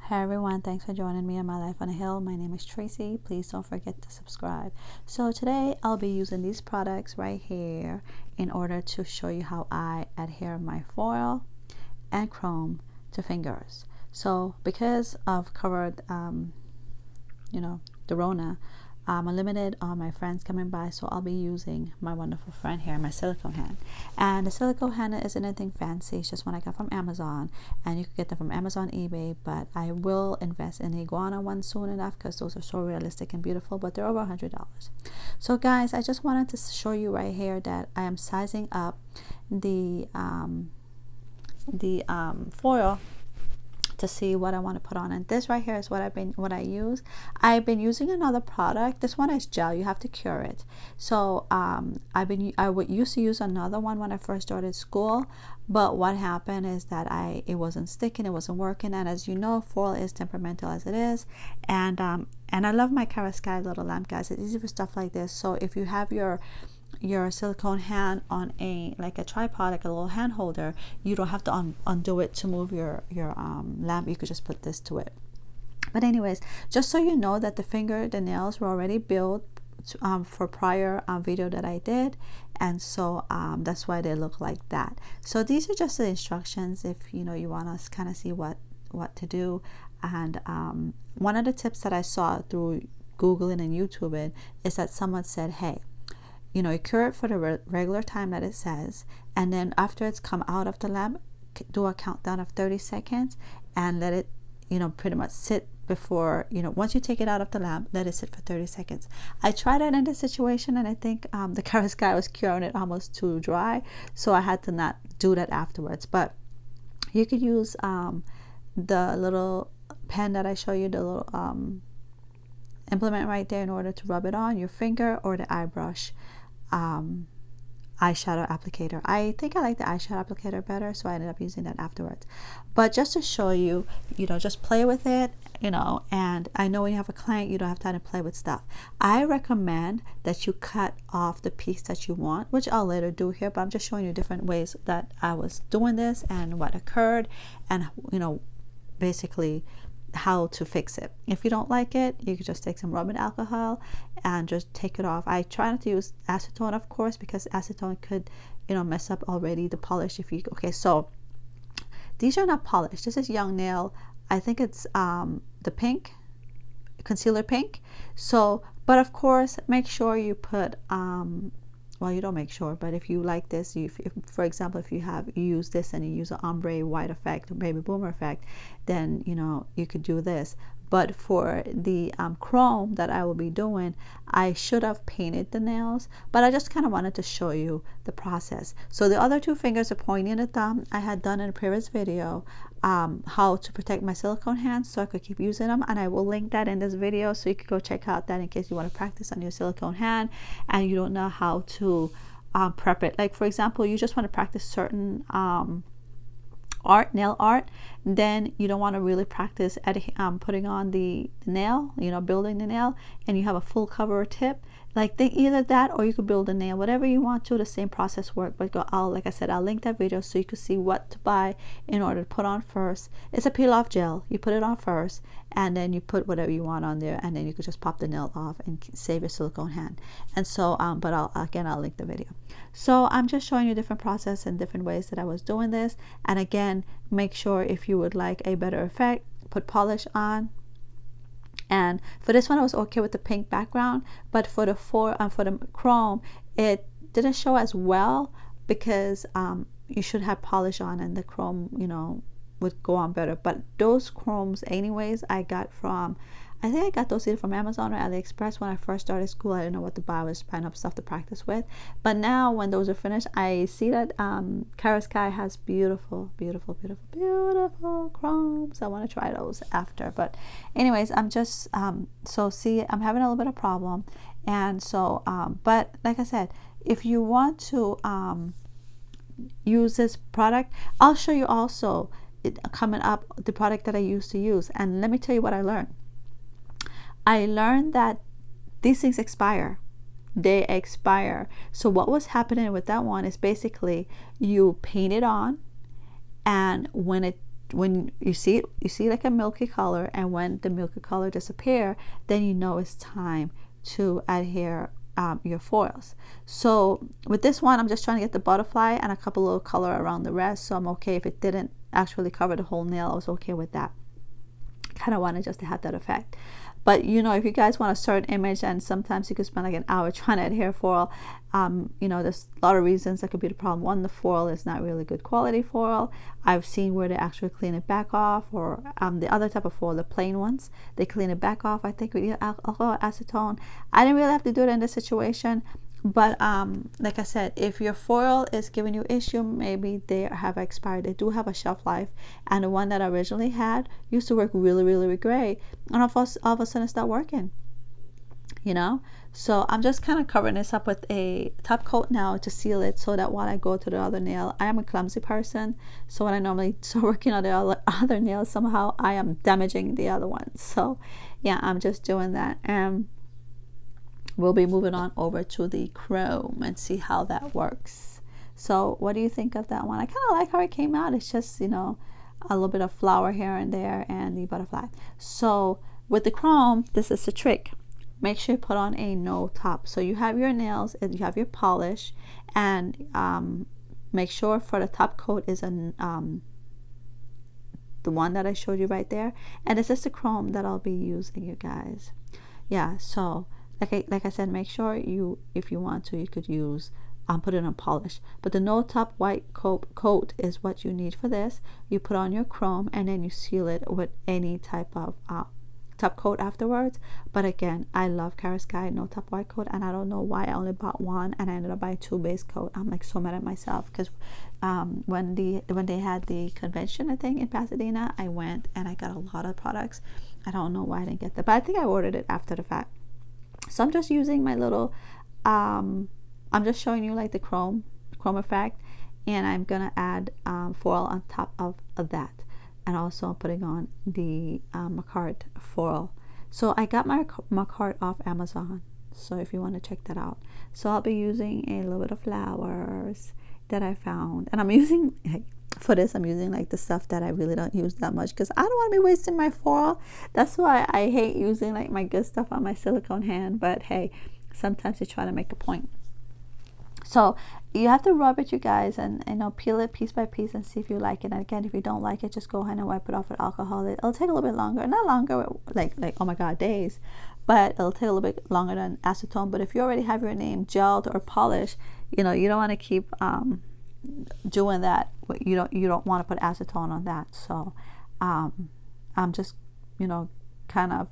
Hi everyone, thanks for joining me on My Life on a Hill. My name is Tracy. Please don't forget to subscribe. So today I'll be using these products right here in order to show you how I adhere my foil and chrome to fingers. So because I've covered the Rona, I'm limited on my friends coming by, so I'll be using my wonderful friend here, my silicone hand. And the silicone hand isn't anything fancy, it's just one I got from Amazon, and you can get them from Amazon, eBay, but I will invest in the iguana one soon enough because those are so realistic and beautiful, but they're over $100. So guys, I just wanted to show you right here that I am sizing up the foil to see what I want to put on, and this right here is what I use. I've been using another product. This one is gel, you have to cure it. So I used to use another one when I first started school, but what happened is that it wasn't sticking, it wasn't working, and as you know, foil is temperamental as it is, and I love my Karaskai little lamp, guys. It's easy for stuff like this. So if you have your silicone hand on a tripod, like a little hand holder, you don't have to undo it to move your lamp. You could just put this to it. But anyways, just so you know that the nails were already built for prior video that I did, and so that's why they look like that. So these are just the instructions if you want to kind of see what to do. And one of the tips that I saw through Googling and YouTubing is that someone said, hey, you cure it for the regular time that it says, and then after it's come out of the lamp, do a countdown of 30 seconds and let it pretty much sit before once you take it out of the lamp, let it sit for 30 seconds. I tried it in this situation, and I think the Karaskai was curing it almost too dry, so I had to not do that afterwards. But you could use the little pen that I show you, the little implement right there, in order to rub it on your finger, or the eye brush eyeshadow applicator. I think I like the eyeshadow applicator better, so I ended up using that afterwards. But just to show you, just play with it, and I know when you have a client, you don't have time to play with stuff. I recommend that you cut off the piece that you want, which I'll later do here, but I'm just showing you different ways that I was doing this and what occurred, and basically how to fix it. If you don't like it, you could just take some rubbing alcohol and just take it off. I try not to use acetone, of course, because acetone could mess up already the polish. Okay, so these are not polished. This is Young Nail. I think it's the pink, concealer pink. So, but of course, make sure you put well, you don't make sure, but if you like this, if for example, if you use this and you use an ombre white effect or baby boomer effect, then you could do this. But for the chrome that I will be doing, I should have painted the nails, but I just kind of wanted to show you the process. So the other two fingers are pointing and the thumb. I had done in a previous video how to protect my silicone hands so I could keep using them, and I will link that in this video, so you could go check out that in case you want to practice on your silicone hand and you don't know how to prep it. Like for example, you just want to practice certain nail art, then you don't want to really practice at putting on the nail, building the nail, and you have a full cover tip. Either that, or you could build a nail, whatever you want to. The same process work, but like I said, I'll link that video so you can see what to buy in order to put on first. It's a peel off gel. You put it on first, and then you put whatever you want on there, and then you could just pop the nail off and save your silicone hand. And so but I'll link the video. So I'm just showing you different process and different ways that I was doing this. And again, make sure if you would like a better effect, put polish on. And for this one, I was okay with the pink background, but for the chrome, it didn't show as well, because you should have polish on, and the chrome would go on better. But those chromes anyways, I think I got those either from Amazon or AliExpress. When I first started school, I didn't know what to buy. I was buying up stuff to practice with. But now when those are finished, I see that Karaskai has beautiful chromes. I want to try those after. But anyways, I'm just so see, I'm having a little bit of problem. And so but like I said, if you want to use this product, I'll show you also coming up the product that I used to use. And let me tell you what I learned. I learned that these things expire. They expire. So what was happening with that one is basically you paint it on, and when it when you see it, you see like a milky color, and when the milky color disappear, then you know it's time to adhere your foils. So with this one, I'm just trying to get the butterfly and a couple little color around the rest, so I'm okay if it didn't actually cover the whole nail. I was okay with that. Kind of wanted just to have that effect. But you know, if you guys want a certain image, and sometimes you could spend like an hour trying to adhere foil, you know, there's a lot of reasons that could be the problem. One, the foil is not really good quality foil. I've seen where they actually clean it back off, or the other type of foil, the plain ones, they clean it back off, I think, with alcohol acetone. I didn't really have to do it in this situation. But like I said, if your foil is giving you issue, maybe they have expired. They do have a shelf life, and the one that I originally had used to work really, really great, and all of a sudden it stopped working, you know. So I'm just kind of covering this up with a top coat now to seal it, so that when I go to the other nail, I am a clumsy person, so when I normally start working on the other nails, somehow I am damaging the other ones. So yeah, I'm just doing that, and we'll be moving on over to the chrome and see how that works. So what do you think of that one? I kind of like how it came out. It's just, you know, a little bit of flower here and there, and the butterfly. So with the chrome, this is the trick. Make sure you put on a no top. So you have your nails and you have your polish, and make sure for the top coat is the one that I showed you right there. And this is the chrome that I'll be using, you guys. Yeah, so like I said, make sure you, if you want to, you could use put it on polish, but the no top white coat is what you need for this. You put on your chrome, and then you seal it with any type of top coat afterwards. But again, I love Cara Sky no top white coat, and I don't know why I only bought one and I ended up buying 2 base coat. I'm like so mad at myself, because when they had the convention, I think, in Pasadena, I went and I got a lot of products. I don't know why I didn't get that, but I think I ordered it after the fact. So I'm just using my little I'm just showing you like the chrome effect, and I'm gonna add foil on top of that, and also I'm putting on the Macart foil. So I got my Macart off Amazon, so if you want to check that out. So I'll be using a little bit of flowers that I found, and I'm using, for this, I'm using like the stuff that I really don't use that much, because I don't want to be wasting my foil. That's why I hate using like my good stuff on my silicone hand, but hey, sometimes you try to make a point. So you have to rub it, you guys, and you know, peel it piece by piece and see if you like it. And again, if you don't like it, just go ahead and wipe it off with alcohol. It'll take a little bit longer, not longer like oh my god, days, but it'll take a little bit longer than acetone. But if you already have your name gelled or polished, you know, you don't want to keep doing that. You don't want to put acetone on that. So I'm just, you know, kind of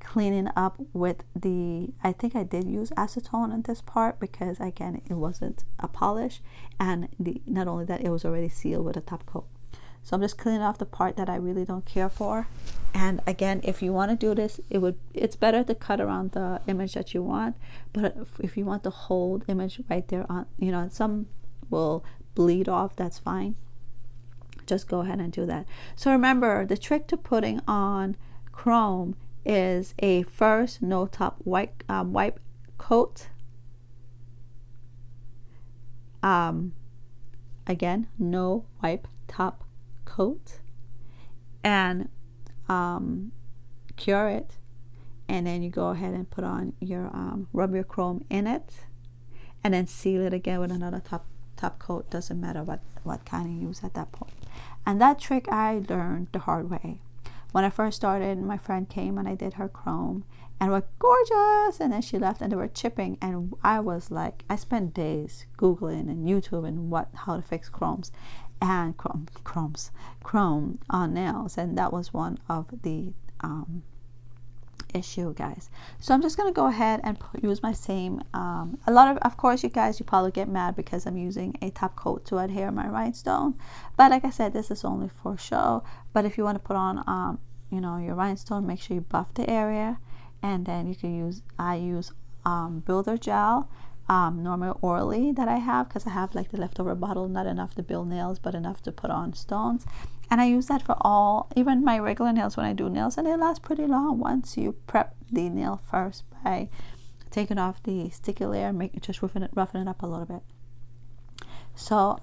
cleaning up with the, I think I did use acetone in this part, because again, it wasn't a polish, and not only that, it was already sealed with a top coat. So I'm just cleaning off the part that I really don't care for. And again, if you want to do this, it's better to cut around the image that you want. But if you want the whole image right there on, you know, some will bleed off, that's fine. Just go ahead and do that. So remember, the trick to putting on chrome is a first no top wipe coat. Again, no wipe top coat, and cure it, and then you go ahead and put on your rub your chrome in it, and then seal it again with another top coat. Doesn't matter what kind you use at that point. And that trick I learned the hard way. When I first started, my friend came and I did her chrome, and we're gorgeous, and then she left and they were chipping, and I was like, I spent days googling and YouTube and how to fix chromes and chrome on nails, and that was one of the issue, guys. So I'm just gonna go ahead and use my same a lot of course, you guys, you probably get mad because I'm using a top coat to adhere my rhinestone, but like I said, this is only for show. But if you want to put on you know, your rhinestone, make sure you buff the area, and then you can use, I use builder gel, normal orally that I have, because I have like the leftover bottle, not enough to build nails but enough to put on stones. And I use that for even my regular nails when I do nails, and they last pretty long once you prep the nail first by taking off the sticky layer, just roughing it up a little bit. So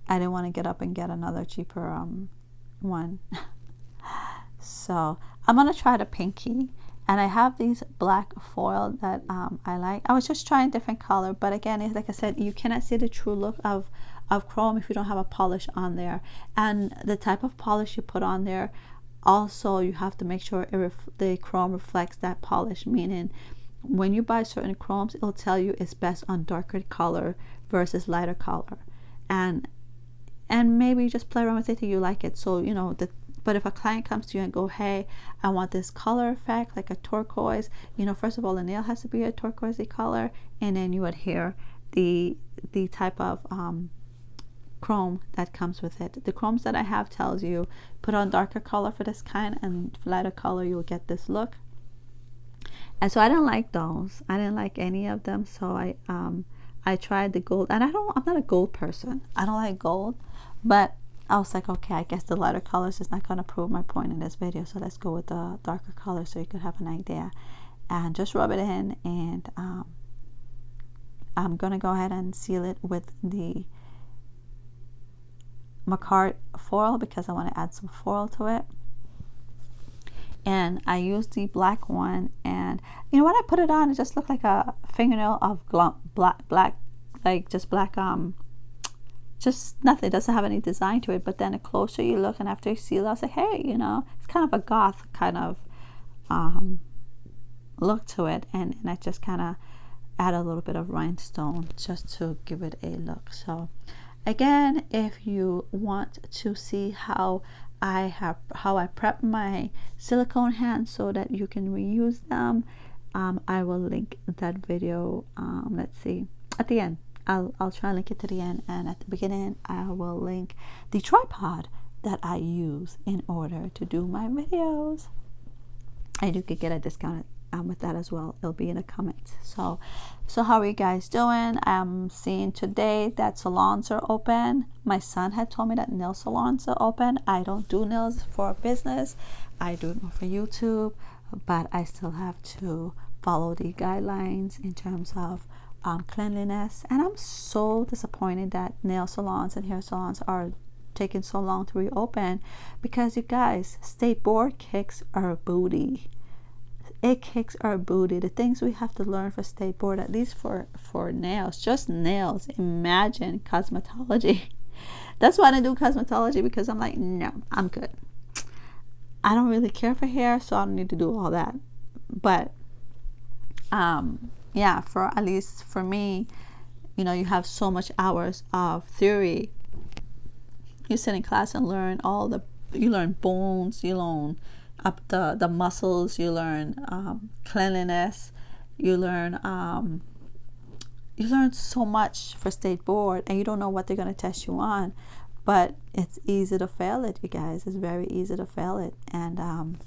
I didn't want to get up and get another cheaper one. So I'm gonna try the pinky, and I have these black foil that I like. I was just trying different color, but again, it's like I said, you cannot see the true look of chrome if you don't have a polish on there. And the type of polish you put on there, also you have to make sure the chrome reflects that polish, meaning when you buy certain chromes, it'll tell you it's best on darker color versus lighter color, and maybe you just play around with it till you like it. So you know, but if a client comes to you and go, hey, I want this color effect like a turquoise, you know, first of all, the nail has to be a turquoisey color, and then you adhere the type of chrome that comes with it. The chromes that I have tells you put on darker color for this kind, and lighter color you'll get this look. And so I didn't like those. I didn't like any of them. So I tried the gold, and I'm not a gold person. I don't like gold, but I was like, okay, I guess the lighter colors is not going to prove my point in this video, so let's go with the darker color so you could have an idea. And just rub it in, and I'm going to go ahead and seal it with the Macart foil because I want to add some foil to it. And I used the black one, and you know, when I put it on, it just looked like a fingernail of black, like just black, just nothing. It doesn't have any design to it. But then the closer you look, and after you seal it, I was like, hey, you know, it's kind of a goth kind of look to it, and I just kind of add a little bit of rhinestone just to give it a look. So again, if you want to see how I prep my silicone hands so that you can reuse them, I will link that video. Let's see, at the end I'll try and link it to the end, and at the beginning I will link the tripod that I use in order to do my videos, and you could get a discount with that as well. It'll be in the comments. So how are you guys doing? I'm seeing today that salons are open. My son had told me that nail salons are open. I don't do nails for business. I do it more for YouTube, but I still have to follow the guidelines in terms of cleanliness. And I'm so disappointed that nail salons and hair salons are taking so long to reopen, because you guys, state board kicks our booty. It kicks our booty. The things we have to learn for state board, at least for nails, just nails. Imagine cosmetology. That's why I do cosmetology, because I'm like, no, I'm good. I don't really care for hair, so I don't need to do all that. But yeah, for at least for me, you know, you have so much hours of theory. You sit in class and learn you learn bones, you learn up the muscles, you learn cleanliness, you learn so much for state board, and you don't know what they're going to test you on, but it's easy to fail it, you guys. It's very easy to fail it. And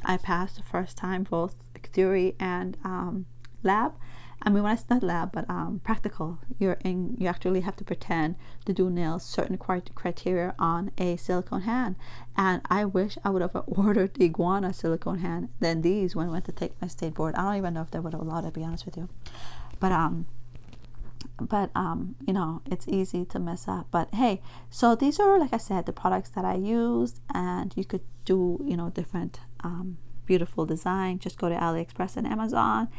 I passed the first time both theory and lab. I mean, when it's not lab, but practical, you actually have to pretend to do nails, certain criteria on a silicone hand. And I wish I would have ordered the iguana silicone hand than these when I went to take my state board. I don't even know if they would have allowed it, to be honest with you. But you know, it's easy to mess up. But hey, so these are, like I said, the products that I used, and you could do, you know, different beautiful design. Just go to AliExpress and Amazon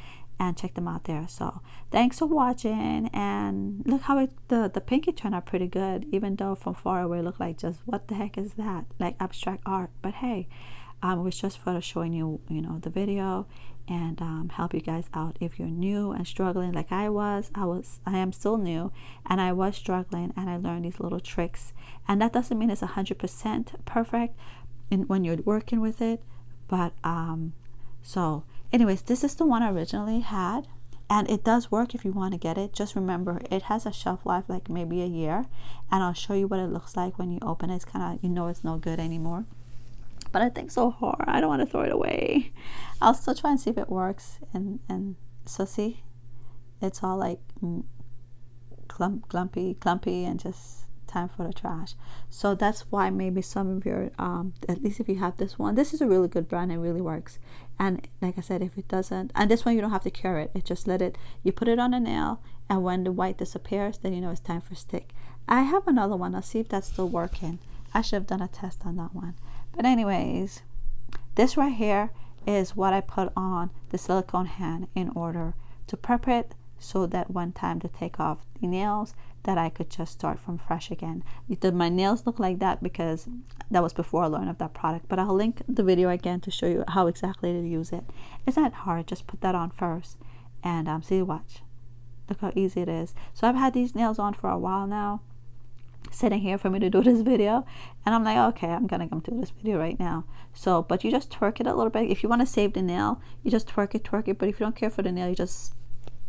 and check them out there. So thanks for watching, and look how the pinky turned out pretty good, even though from far away it looked like just what the heck is that, like abstract art. But hey, it was just for showing you, you know, the video, and help you guys out if you're new and struggling like I am still new, and I was struggling, and I learned these little tricks. And that doesn't mean it's 100% perfect when you're working with it, but so anyways, this is the one I originally had, and it does work if you want to get it. Just remember, it has a shelf life like maybe a year, and I'll show you what it looks like when you open it. It's kind of, you know, it's no good anymore, but I think so hard I don't want to throw it away. I'll still try and see if it works. And so see, it's all like clumpy, and just time for the trash. So that's why maybe some of your at least if you have this one, this is a really good brand, it really works. And like I said, if it doesn't, and this one you don't have to cure it, it just let it, you put it on a nail, and when the white disappears, then you know it's time for stick. I have another one, I'll see if that's still working. I should have done a test on that one. But anyways, this right here is what I put on the silicone hand in order to prep it, so that when time to take off the nails, that I could just start from fresh again. My nails look like that because that was before I learned of that product, but I'll link the video again to show you how exactly to use it. It's not hard, just put that on first and see, watch, look how easy it is. So I've had these nails on for a while now, sitting here for me to do this video, and I'm like, okay, I'm gonna come do this video right now. So but you just twerk it a little bit. If you want to save the nail, you just twerk it, but if you don't care for the nail, you just,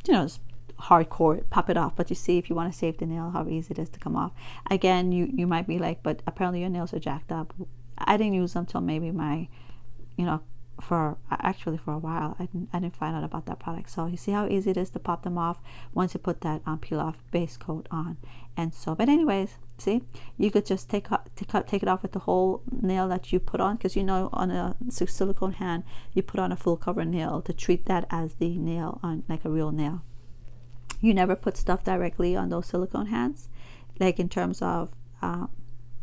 you know, just hardcore pop it off. But you see, if you want to save the nail, how easy it is to come off. Again, you might be like, but apparently your nails are jacked up. I didn't use them till maybe my, you know, for a while. I didn't find out about that product. So you see how easy it is to pop them off once you put that peel off base coat on. And so, but anyways, see, you could just take it off with the whole nail that you put on, because you know on a silicone hand you put on a full cover nail to treat that as the nail on, like a real nail. You never put stuff directly on those silicone hands, like in terms of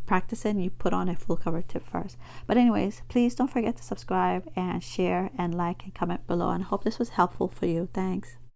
practicing, you put on a full cover tip first. But anyways, please don't forget to subscribe and share and like and comment below, and I hope this was helpful for you. Thanks.